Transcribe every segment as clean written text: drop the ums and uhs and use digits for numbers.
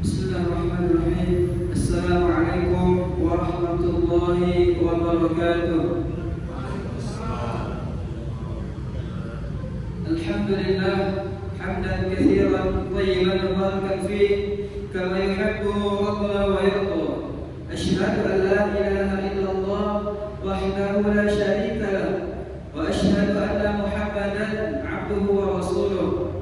Bismillahirrahmanirrahim. Assalamualaikum warahmatullahi wabarakatuh. Alhamdulillah hamdan katsiran thayyiban mubarakan fih kama yuhibbu rabbuna wa yarda. Asyhadu an la ilaha illallah wahdahu la syarika lah wa asyhadu anna Muhammadan 'abduhu wa rasuluh.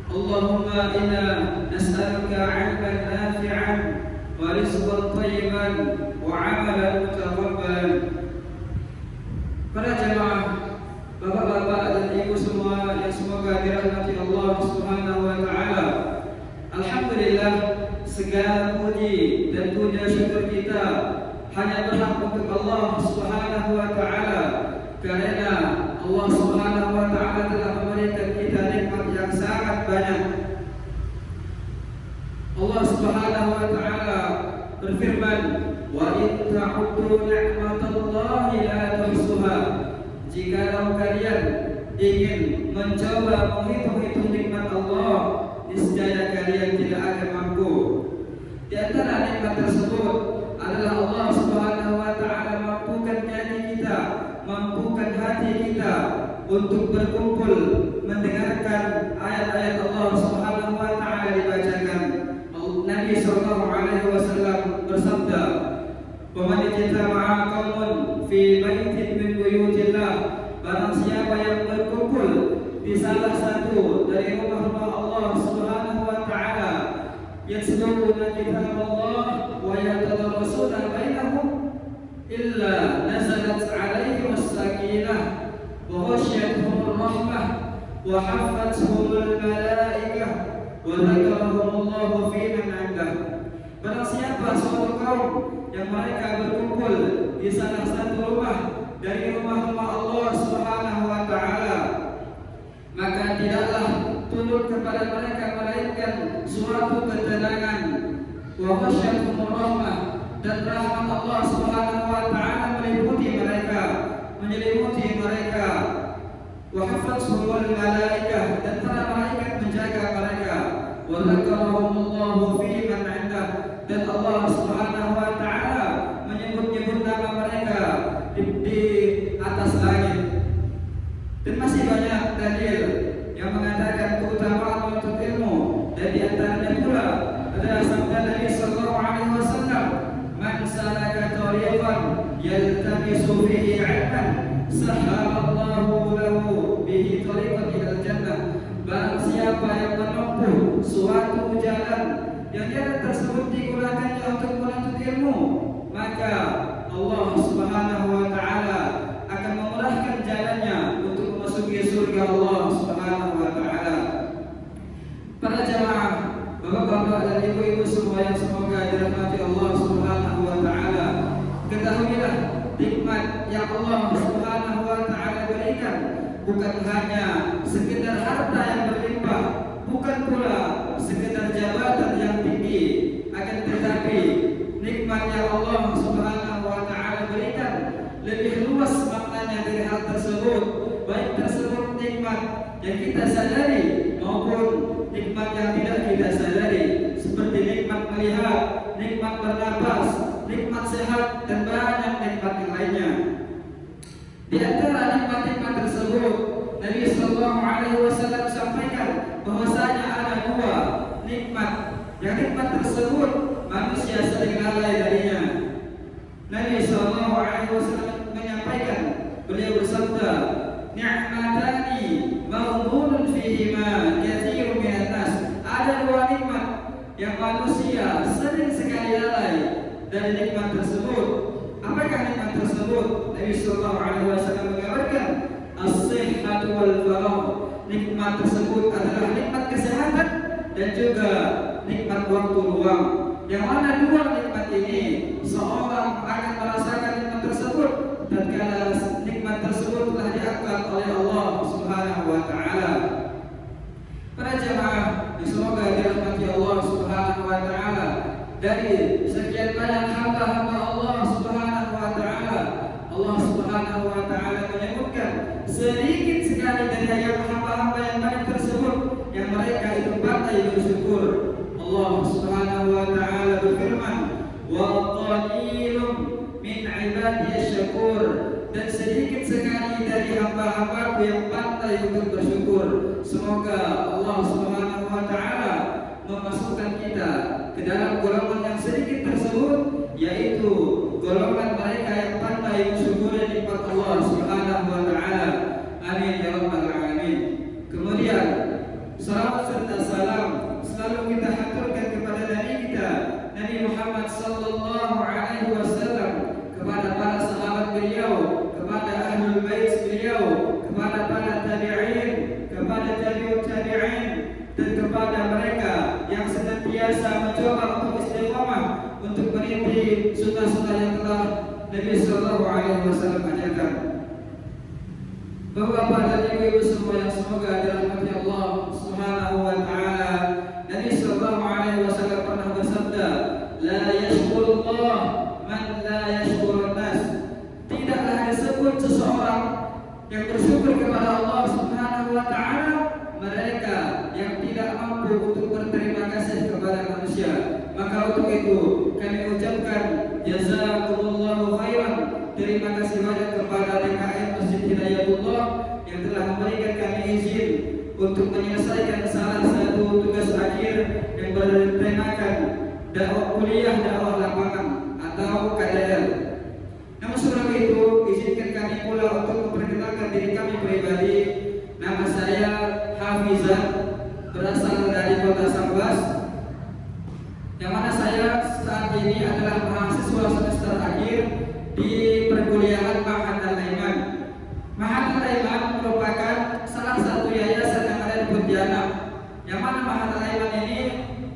Allahumma inna nas'aluka 'ilman nafi'an wa rizqan thayyiban wa 'amalan mutaqabbalan. Para jemaah, bapak-bapak dan ibu semua yang semoga dirahmati Allah Subhanahu wa taala. Alhamdulillah, segala puji dan puja syukur kita hanya berhak untuk Allah Subhanahu wa taala, karena Allah Subhanahu wa taala telah memberikan kita nikmat yang sangat banyak. Allah Subhanahu wa taala berfirman, "Wa in ta'uddu ni'matallahi la tuhsuha." Jikalau kalian ingin mencoba menghitung-hitung nikmat Allah, niscaya kalian tidak akan mampu. Di antara nikmat tersebut adalah Allah Subhanahu wa taala mampukan hati kita, mampukan hati kita untuk berkumpul mendengarkan ayat-ayat Allah Subhanahu wa taala dibacakan. Nabi sallallahu alaihi wasallam bersabda, "Faman ijtama'a qaumun fi baitin min buyutillah." Barang siapa yang berkumpul di salah satu dari rumah-rumah Allah Subhanahu wa taala, yatluna kitab Allah wa yatadarasuna bainahum, illa nazalat 'alaihim as-sakinah wa ghasyiyatuhum rahmah wa haffathum al-malaikah wa dzakarahumullahu fi man 'indah. Barang siapa suatu kaum yang mereka berkumpul di salah satu rumah dari rumah-rumah Allah Subhanahu wa taala, maka tidaklah turun kepada mereka melainkan suatu ketenangan, wa ghasyiyatuhum rahmah, dan rahmat Allah Subhanahu wa taala menyelimuti mereka, wa haffathum malaikah, dan para malaikat menjaga mereka, wa dzakarahumullahu fi man 'indah, dan Allah Subhanahu wa taala menyebut-nyebut nama mereka di atas langit. Dan masih banyak dalil yang mengatakan keutamaan menuntut ilmu, dan di antaranya pula adalah sabda Nabi sallallahu alaihi wasallam, "Man salaka tariqan yaltamisu fihi 'ilman, sahalallahu lahu bihi tariqan ilal jannah." Barang siapa yang menempuh suatu jalan yang jalan tersebut digunakannya untuk menuntut ilmu, maka Allah Subhanahu wa taala akan memudahkan jalannya untuk memasuki surga Allah Subhanahu wa taala. Para jemaah, bapak-bapak dan ibu-ibu semua yang semoga dirahmati Allah Subhanahu wa taala, ketahuilah nikmat yang Allah Subhanahu wa taala berikan bukan hanya sekedar harta yang berlimpah, bukan pula sekedar jabatan yang tinggi, akan tetapi nikmat yang Allah Subhanahu wa taala berikan lebih luas maknanya dari hal tersebut, baik tersebut nikmat yang kita sadari maupun nikmat yang tidak kita sadari, seperti nikmat melihat, nikmat bernapas, nikmat sehat, dan banyak nikmat yang lainnya. Di antara nikmat-nikmat tersebut, Nabi sallallahu alaihi wasallam sampaikan bahwasanya ada dua nikmat yang nikmat tersebut manusia sering lalai darinya. Nabi sallallahu alaihi wasallam menyampaikan, beliau bersabda, "Ni'matani maghdhunun fihima katsirun minan nas." Ada dua nikmat yang manusia sering sekali lalai dari nikmat tersebut. Apakah nikmat tersebut? Nabi sallallahu alaihi wasallam mengabarkan, "As-sihhatu wal faragh." Nikmat tersebut adalah nikmat kesehatan dan juga nikmat waktu luang. Yang mana dua nikmat ini seorang akan merasakan nikmat tersebut tatkala nikmat tersebut telah diangkat oleh Allah Subhanahu wa taala. Para jemaah, semoga dirahmati Allah Subhanahu wa taala, dari sekian banyak hamba-hamba Allah Subhanahu wa taala, Allah Subhanahu wa taala menyebutkan sedikit sekali dari hamba-hamba yang banyak tersebut yang mereka itu pandai bersyukur. Allah wa qalilun min ibadiyasy syakur, dan sedikit sekali dari hamba-hambaku yang pandai untuk bersyukur. Semoga Allah Subhanahu wa taala memasukkan kita ke dalam golongan yang sedikit tersebut, yaitu golongan mereka yang pandai mensyukuri nikmat Allah Subhanahu wa taala. Amin ya rabbal alamin. Kemudian salawat serta salam selalu kita haturkan kepada Nabi kita, Nabi Muhammad sallallahu alaihi wasallam, kepada para sahabat beliau, kepada ahlul bait beliau, kepada para tabi'in, kepada tabi'ut tabi'in, dan kepada mereka yang senantiasa mencoba untuk istiqamah untuk merinti sunnah-sunnah yang telah Nabi sallallahu alaihi wasallam ajarkan. Bapak-bapak dan ibu-ibu semua yang semoga dirahmati Allah Subhanahu wa taala, Nabi sallallahu alaihi wasallam pernah bersabda, la yashkurullah man la yashkurun nas. Tidaklah disebut seseorang yang bersyukur kepada Allah Subhanahu wa taala mereka yang tidak mampu untuk berterima kasih kepada manusia. Maka untuk itu kami ucapkan jazakumullahu khairan. Terima kasih banyak kepada DKM Masjid Hidayatullah yang telah memberikan kami izin untuk menyelesaikan salah satu tugas akhir yang bertemakan kuliah dakwah lapangan atau KDL. Namun sebelum itu izinkan kami pula untuk memperkenalkan diri kami pribadi. Nama saya Hafizan, berasal dari Kota Sambas, yang mana saya saat ini adalah mahasiswa semester akhir di perkuliahan Ma'had Al-Aiman. Ma'had Al-Aiman merupakan salah satu yayasan yang ada di Pontianak, yang mana Ma'had Al-Aiman ini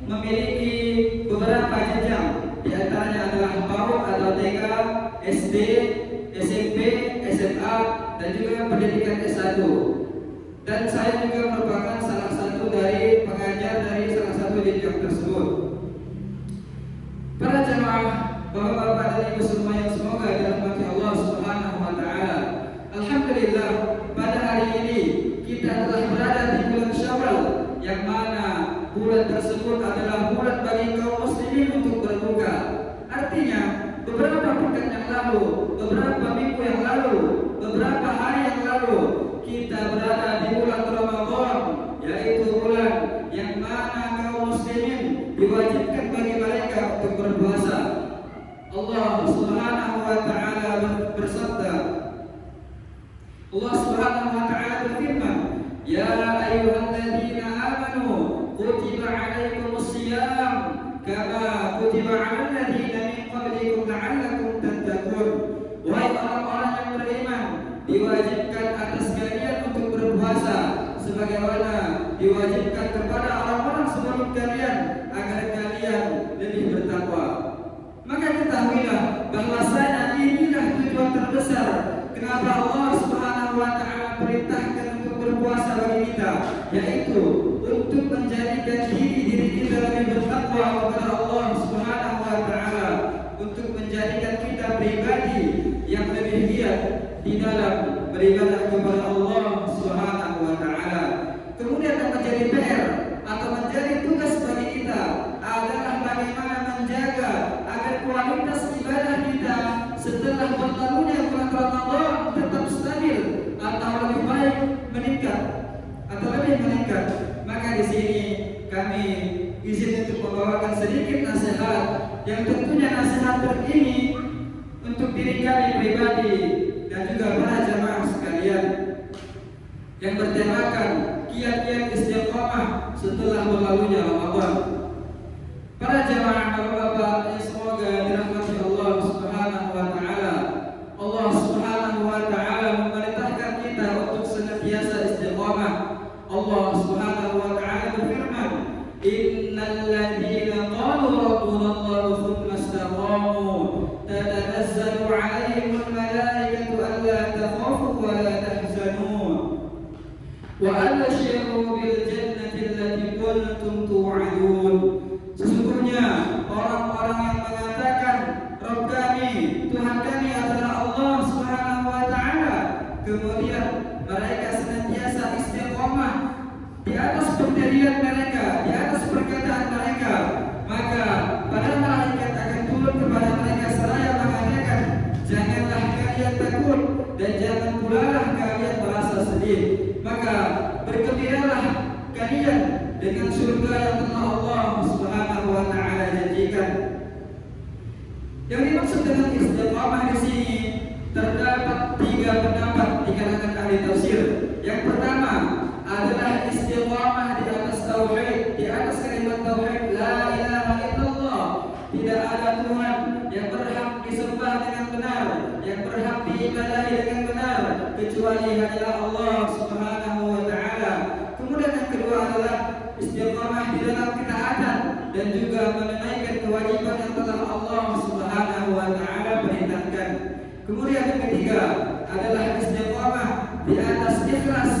memiliki beberapa jenjang, di antaranya adalah PAUD atau TK, SD, SMP, SMA, dan juga pendidikan S1. Dan saya juga merupakan salah satu dari pengajar dari salah satu jenjang tersebut. Para jemaah, bapak-bapak dan ibu semua yang semoga dirahmati Allah Subhanahu wa taala. Alhamdulillah, pada hari ini kita telah berada di bulan Syawal, yang mana bulan tersebut adalah bulan bagi kaum muslimin untuk berbuka. Artinya, beberapa pekan yang lalu, beberapa minggu yang lalu, beberapa hari yang lalu, kita berada di bulan Ramadan, yaitu bulan yang mana kaum muslimin diwajibkan bagi mereka untuk berpuasa. Allah Subhanahu wa taala bersabda, Allah Subhanahu wa taala berfirman, ya ayyuhalladzina amanu kutiba 'alaikumus shiyam kama kutiba 'alal ladzina min qablikum la'allakum tattaqun. Wahai orang-orang yang beriman, diwajibkan atas kalian untuk berpuasa sebagaimana diwajibkan kepada orang-orang sebelum kalian agar kalian lebih bertakwa. Maka ketahuilah bahwasanya inilah tujuan terbesar kenapa Allah Subhanahu wa taala perintahkan untuk berpuasa bagi kita, yaitu untuk menjadikan diri kita lebih bertakwa kepada Allah Subhanahu wa taala, untuk menjadikan kita pribadi yang lebih giat di dalam beribadah kepada Allah Subhanahu wa taala. Kemudian yang menjadi PR atau menjadi tugas bagi kita adalah bagaimana menjaga agar kualitas ibadah kita setelah berlalunya bulan Ramadan tetap stabil atau lebih baik meningkat atau lebih meningkat. Maka di sini kami izin untuk membawakan sedikit nasihat yang tentunya nasihat ini untuk diri kami pribadi dan juga para jamaah sekalian, yang bertemakan kiat-kiat istiqamah setelah berlalunya Ramadan. Para jamaah bapak-bapak yang semoga dirahmati Allah Subhanahu wa taala. Allah Subhanahu wa taala memerintahkan kita untuk senantiasa istiqamah. Allah Subhanahu wa taala berfirman, innal ladzina qalu rabbuna Allah tsumma istaqamu tatanazzalu 'alaihimul malaikatu alla takhafu wa la tahzanu wa abshiru bil jannati allati kuntum tu'adun. Sesungguhnya orang-orang yang mengatakan Rabb kami, Tuhan kami adalah Allah Subhanahu wa taala, kemudian mereka senantiasa istiqamah di atas pendirian mereka, di atas perkataan mereka, maka para malaikat akan turun kepada dengan surga yang telah Allah Subhanahu wa taala janjikan. Yang dimaksud dengan istiqamah di sini terdapat 3 pendapat di kalangan ahli tafsir. Yang pertama adalah istiqamah di atas tauhid, di atas kalimat tauhid la ilaha illallah, tidak ada Tuhan yang berhak disembah dengan benar, yang berhak diibadahi dengan benar kecuali hanya Allah Subhanahu wa taala. Kemudian yang kedua adalah istiqamah di dalam ketaatan dan juga menunaikan kewajiban yang telah Allah Subhanahu wa taala perintahkan. Kemudian yang ketiga adalah istiqamah di atas ikhlas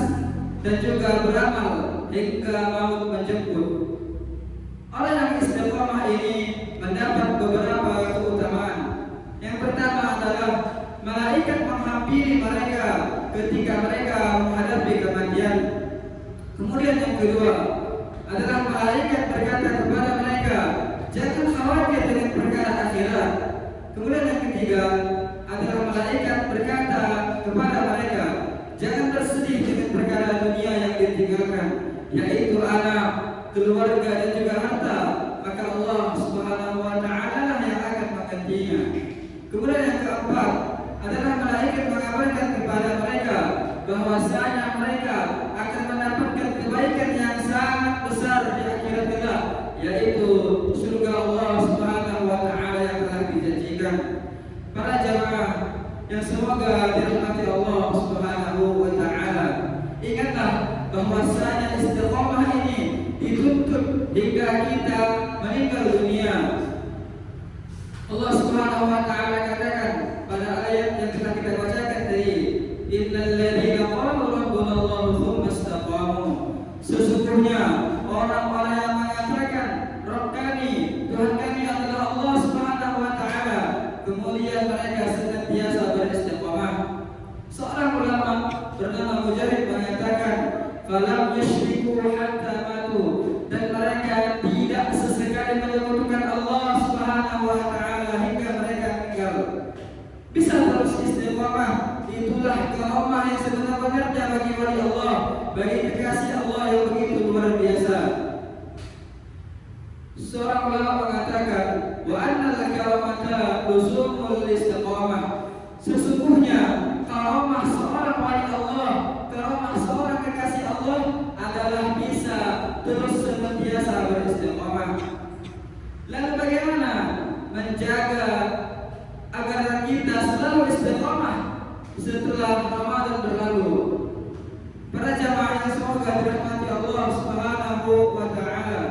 dan juga beramal hingga maut menjemput. Orang yang istiqamah ini mendapat beberapa keutamaan. Yang pertama adalah malaikat menghampiri mereka ketika mereka menghadapi kematian. Kemudian yang kedua adalah malaikat berkata kepada mereka, jangan khawatir dengan perkara akhirat. Kemudian yang ketiga adalah malaikat berkata kepada mereka, jangan bersedih dengan perkara dunia yang ditinggalkan, yaitu anak, keluarga dan juga harta, maka Allah Subhanahu wa taala lah yang akan menggantinya. Kemudian yang keempat adalah malaikat mengabarkan kepada mereka bahwasanya mereka akan mendapatkan kebaikan yang sangat besar di akhirat kelak, yaitu surga Allah Subhanahu wa taala yang telah dijanjikan. Para jamaah yang semoga dirahmati Allah Subhanahu wa taala, ingatlah bahwasanya istiqamah ini dituntut hingga kita meninggal dunia. Allah Subhanahu wa taala katakan pada ayat yang telah kita bacakan tadi, innal ladzina qalu rabbuna Allah tsumma istaqamu. Sesungguhnya orang-orang yang mengatakan Rabb kami, Tuhan kami adalah Allah Subhanahu wa taala, kemudian mereka senantiasa beristiqamah. Seorang ulama bernama Mujahid mengatakan, falam yusyriku hatta matu, dan mereka tidak sesekali menyekutukan Allah Subhanahu wa taala hingga mereka meninggal. Bisa terus istiqamah, itulah karomah yang sebenar-benarnya bagi wali Allah, bagi kekasih Allah yang begitu luar biasa. Seorang ulama mengatakan, wa annal karamata luzumul istiqamah. Sesungguhnya karomah seorang wali Allah, karomah seorang kekasih Allah adalah bisa terus senantiasa beristiqamah. Lalu bagaimana menjaga agar kita selalu istiqamah setelah Ramadan berlalu? Para jamaah yang semoga dirahmati Allah Subhanahu wa taala,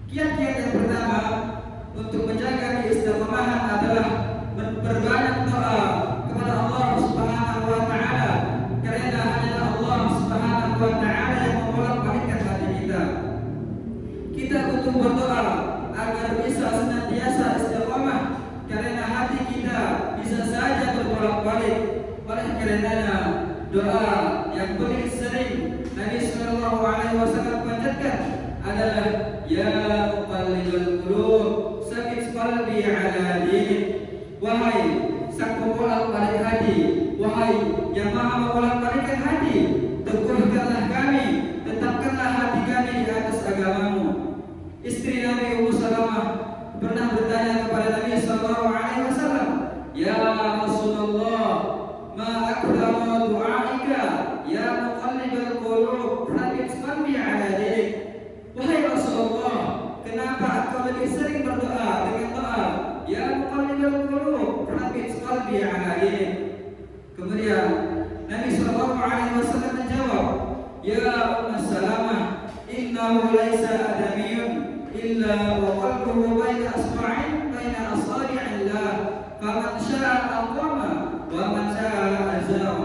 kiat-kiat yang pertama untuk menjaga keistiqamahan adalah berbanyak doa kepada Allah Subhanahu wa taala, karena hanya Allah Subhanahu wa taala yang membolak-balikkan hati kita. Kita butuh berdoa agar bisa senantiasa istiqamah, karena hati kita bisa saja berbolak-balik. Oleh karenanya doa yang paling sering Nabi sallallahu alaihi wasallam panjatkan adalah ya muqallibal qulub tsabbit qalbi ala dinik. Wahai sang pembolak-balik hati, wahai yang maha membolak-balikkan hati, teguhkanlah kami, tetapkanlah hati kami di atas agamamu. Istri Nabi Ummu Salamah pernah bertanya kepada Nabi sallallahu alaihi wasallam, ya Rasulullah, ma akthara du'aika ya muqallibal qulub tsabbit qalbi ala dinik. Wahai Rasulullah, kenapa engkau lebih sering berdoa dengan doa ya muqallibal qulub tsabbit qalbi ala dinik? Kemudian Nabi sallallahu alaihi wasallam menjawab, ya Ummu Salamah, innahu laisa adamiyyun illa wa qalbuhu baina asba'in baina asabi'illah, faman syaa'a aqama wa man syaa'a azara.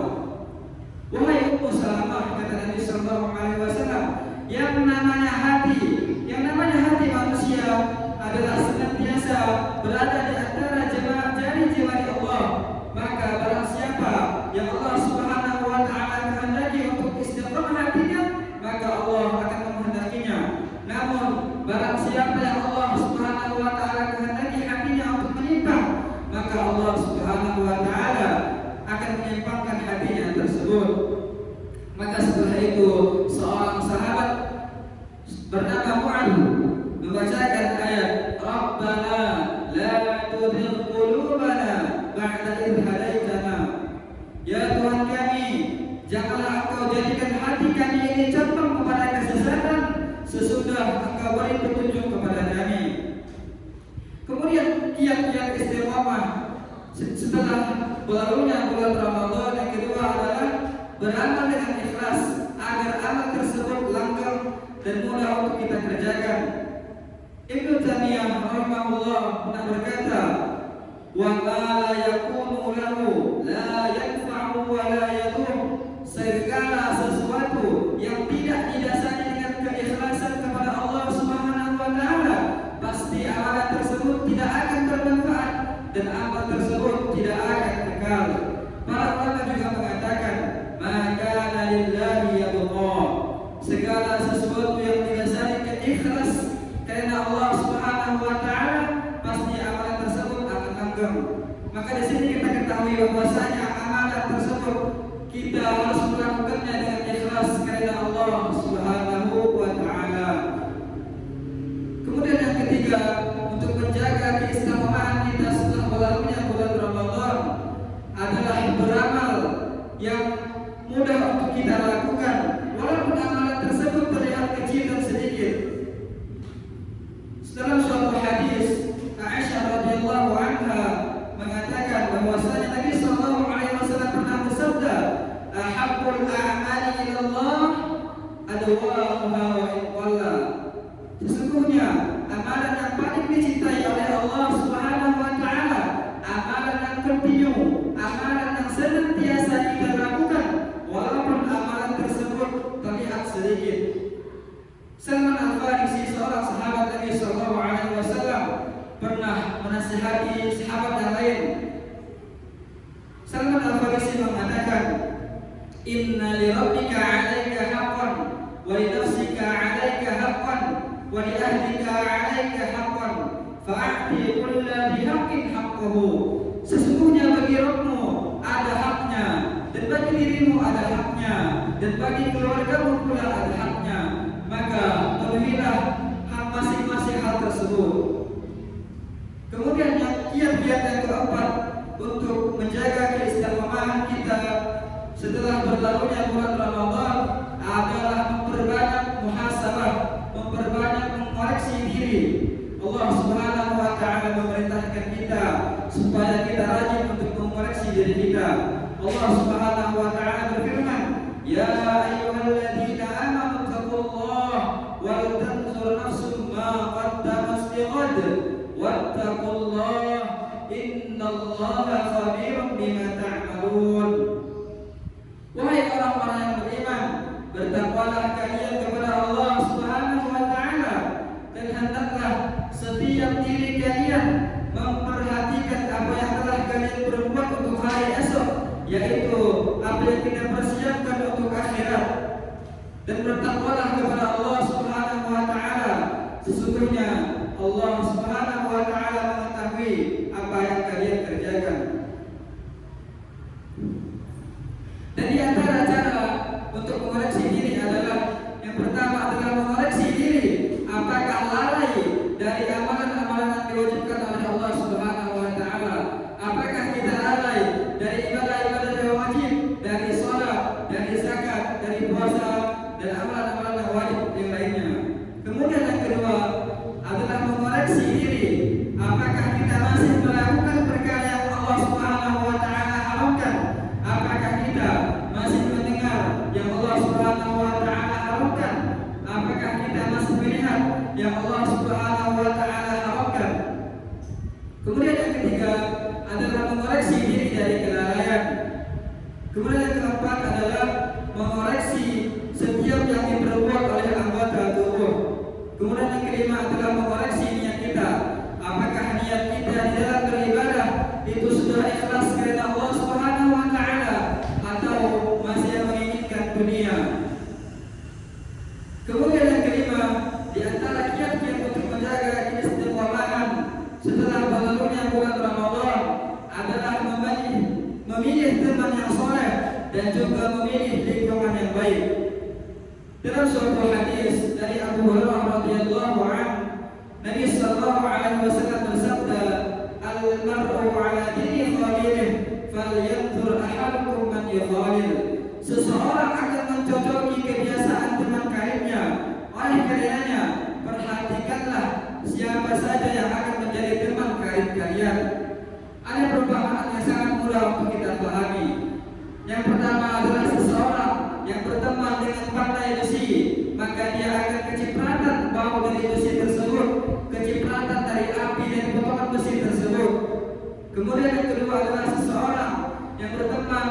Wahai Ummu Salamah, kata Nabi sallallahu alaihi wasallam, yang namanya hati manusia adalah senantiasa berada di antara jari-jari Allah. Maka barang siapa yang Allah Subhanahu wa taala kehendaki untuk istiqamah hatinya, maka Allah akan menghendakinya. Namun barang siapa yang Allah Subhanahu wa taala kehendaki hatinya untuk menyimpang, maka Allah Subhanahu wa taala akan menyimpangkan hatinya tersebut. Maka setelah itu seorang sahabat bernama Mu'ad membacakan ayat Rabbana la tuzigh qulubana ba'da idh hadaitana. Ya Tuhan kami, janganlah Engkau jadikan hati kami ini condong kepada kesesatan sesudah Engkau beri petunjuk kepada kami. Kemudian kiat-kiat istiqamah setelah berlalunya bulan Ramadan yang kedua adalah beramal dengan ikhlas agar amal tersebut langgeng dan mudah untuk kita kerjakan. Ibnu Taimiyah rahimahullah pernah berkata, "Wa ma la yakunu lahu la yanfa'u wa la yadur." Segala sesuatu yang tidak didasari dengan keikhlasan kepada Allah Subhanahu wa taala, pasti amalan tersebut tidak akan bermanfaat dan amal tersebut tidak akan kekal. Para ulama juga mengatakan, "Maka lillahi yabqa." Segala sesuatu yang didasari keikhlas karena Allah Subhanahu wa taala, pasti amalan tersebut akan langgeng. Maka di sini kita ketahui bahwasanya amalan tersebut kita harus melakukannya dengan ikhlas karena Allah Subhanahu wa taala. Kemudian yang ketiga, untuk menjaga keistiqomahan kita setelah berlalunya bulan Ramadan adalah beramal yang mudah untuk kita lakukan walaupun amalan tersebut terlihat kecil dan sedikit. Dalam suatu hadis, Aisyah radhiyallahu anha mengatakan bahwasanya Nabi sallallahu alaihi wasallam pernah bersabda, "Ahabbul a'mali ila Allah adwamuha wa in qalla." Sesungguhnya amalan yang paling dicintai oleh Allah Subhanahu wa taala, amalan yang kontinu, amalan yang senantiasa kita lakukan walaupun amalan tersebut terlihat sedikit. Salman Al-Farisi, seorang sahabat Nabi sallallahu alaihi wasallam, pernah menasihati sahabat yang lain. Salman Al-Farisi mengatakan, "Inna li rabbika 'alaika haqqan wa li nafsika 'alaika haqqan wa li ahlika 'alaika haqqan fa'ti kulla bi haqqin haqqahu." Sesungguhnya bagi Rabbmu ada haknya, dan bagi dirimu ada haknya, dan bagi keluargamu pula ada haknya. Maka penuhilah hak masing-masing hal tersebut. Kemudian yang kiat-kiat yang keempat untuk menjaga keistiqomahan kita setelah berlalunya bulan Ramadan adalah memperbanyak muhasabah, memperbanyak mengoreksi diri. Allah Subhanahu wa taala memerintahkan kita supaya kita rajin untuk mengoreksi diri kita. Allah Subhanahu wa taala berfirman, "Ya ayyuhalladzina amanu taqullaha wal tanzur nafsum ma qaddamat lighad wattaqullaha innallaha khabirun bima ta'malun." Wahai orang-orang yang beriman, bertakwalah kalian kepada Allah Subhanahu wa taala, dan hendaklah setiap diri kalian memperhatikan apa yang telah kalian perbuat untuk hari esok, yaitu apa yang kita persiapkan untuk akhirat. Dan bertakwalah kepada Allah Subhanahu wa taala. Sesungguhnya Allah Subhanahu wa taala mengetahui apa yang kalian kerjakan. Dan di antara cara untuk mengoreksi diri adalah, yang pertama adalah mengoreksi diri apakah lalai dari amalan-amalan yang diwajibkan oleh Allah Subhanahu wa taala. Apakah kita lalai dari ibadah-ibadah yang wajib, dari salat, dari zakat, dari puasa, dan amalan-amalan yang wajib yang lainnya. Kemudian yang kedua adalah mengoreksi diri apakah kita masih melakukan perkara yang Allah Subhanahu wa taala haramkan. Apakah kita masih mendengar yang Allah Subhanahu wa taala haramkan? Apakah kita masih melihat yang Allah Subhanahu wa taala haramkan? Kemudian yang ketiga adalah mengoreksi diri dari kelalaian. Kemudian yang keempat adalah mengoreksi setiap yang diperbuat oleh anggota tubuh. Kemudian yang kelima adalah mengoreksi niat kita. Apakah niat kita di dalam beribadah itu sudah ikhlas karena Allah Subhanahu wa taala atau masih menginginkan dunia? Kemudian yang kelima, di antara kiat-kiat untuk menjaga keistiqomahan setelah berlalunya bulan Ramadan adalah memilih teman yang soleh dan juga memilih lingkungan yang baik. Dalam suatu hadis dari Abu Hurairah radhiyallahu anhu, Nabi sallallahu alaihi wasallam bersabda, "Al-mar'u 'ala dini khalilih, falyanzur ahadukum man yukhalil." Seseorang akan mencocoki kebiasaan teman karibnya. Oleh karenanya, perhatikanlah siapa saja yang akan menjadi teman karib kalian. Ada perumpamaan yang sangat mudah untuk kita pahami. Yang pertama adalah seseorang yang berteman dengan pandai besi, maka dia akan kecipratan bau dari besi tersebut, kecipratan dari api dari potongan besi tersebut. Kemudian yang kedua adalah seseorang yang berteman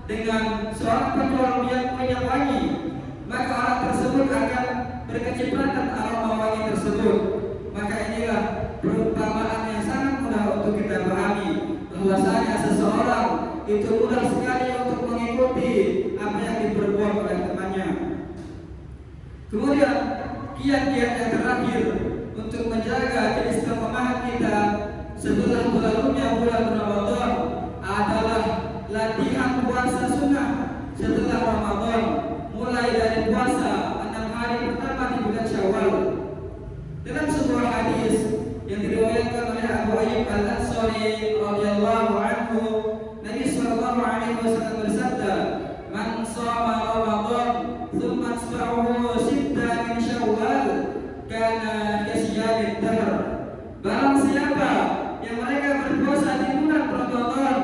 dengan seorang penjual minyak wangi, maka orang tersebut akan berkecipratan aroma wangi tersebut. Maka inilah perumpamaan yang sangat mudah untuk kita pahami, bahwasanya seseorang itu mudah sekali untuk mengikuti apa yang diperbuat oleh temannya. Kemudian kiat-kiat yang terakhir untuk menjaga keistiqomahan kita setelah berlalunya bulan Ramadan adalah latihan puasa sunnah setelah Ramadan, mulai dari puasa 6 hari pertama di bulan Syawal. Dalam sebuah hadis yang diriwayatkan oleh Abu Ayyub Al-Ansari radhiyallahu anhu, Nabi sallallahu alaihi wasallam bersabda, "Man shama Ramadan thumma atba'ahu sitta min Syawal, kana kasyamid dahr." Barang siapa yang mereka berpuasa di bulan Ramadan,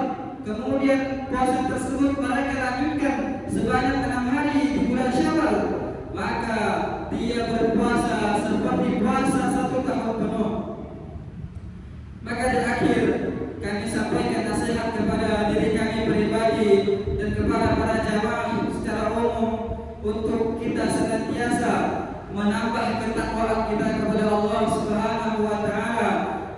kemudian puasa tersebut mereka lanjutkan sebanyak 6 hari di bulan Syawal, maka dia berpuasa seperti puasa 1 tahun penuh. Maka di akhir kami sampaikan nasihat kepada diri kami pribadi dan kepada para jamaah secara umum untuk kita senantiasa menambah ketakwaan kita kepada Allah Subhanahu wa taala,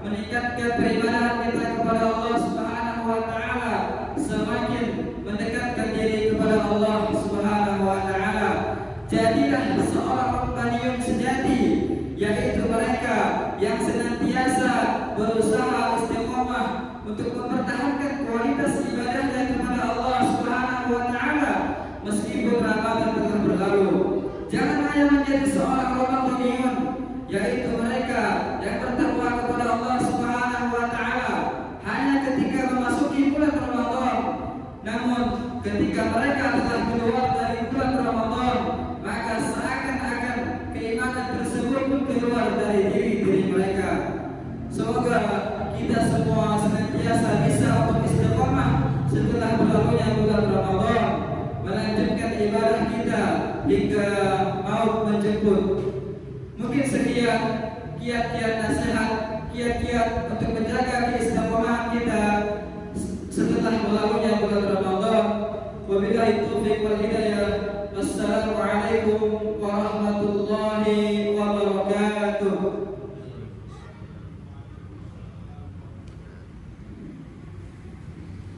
meningkatkan peribadahan kita kepada Allah Subhanahu wa taala, semakin mendekatkan diri kepada Allah Subhanahu wa taala. Jadilah seorang rabbaniyun sejati, yaitu mereka yang senantiasa berusaha istiqomah untuk mempertahankan kualitas ibadahnya kepada Allah Subhanahu wa taala meskipun Ramadan telah berlalu. Jangan hanya menjadi seorang rabbaniyun, yaitu mereka yang bertakwa kepada Allah Subhanahu wa taala hanya ketika memasuki bulan Ramadan. Namun ketika mereka telah keluar dari bulan Ramadan, maka seakan-akan keimanan tersebut pun keluar dari diri mereka. Semoga kita semua senantiasa bisa untuk istiqomah setelah berlalunya bulan Ramadan, melanjutkan ibadah kita hingga maut menjemput. Mungkin sekian kiat-kiat nasihat, kiat-kiat untuk menjaga keistiqomahan kita setelah berlalunya bulan Ramadan. Wabillahi taufiq wal hidayah. Wassalamualaikum warahmatullahi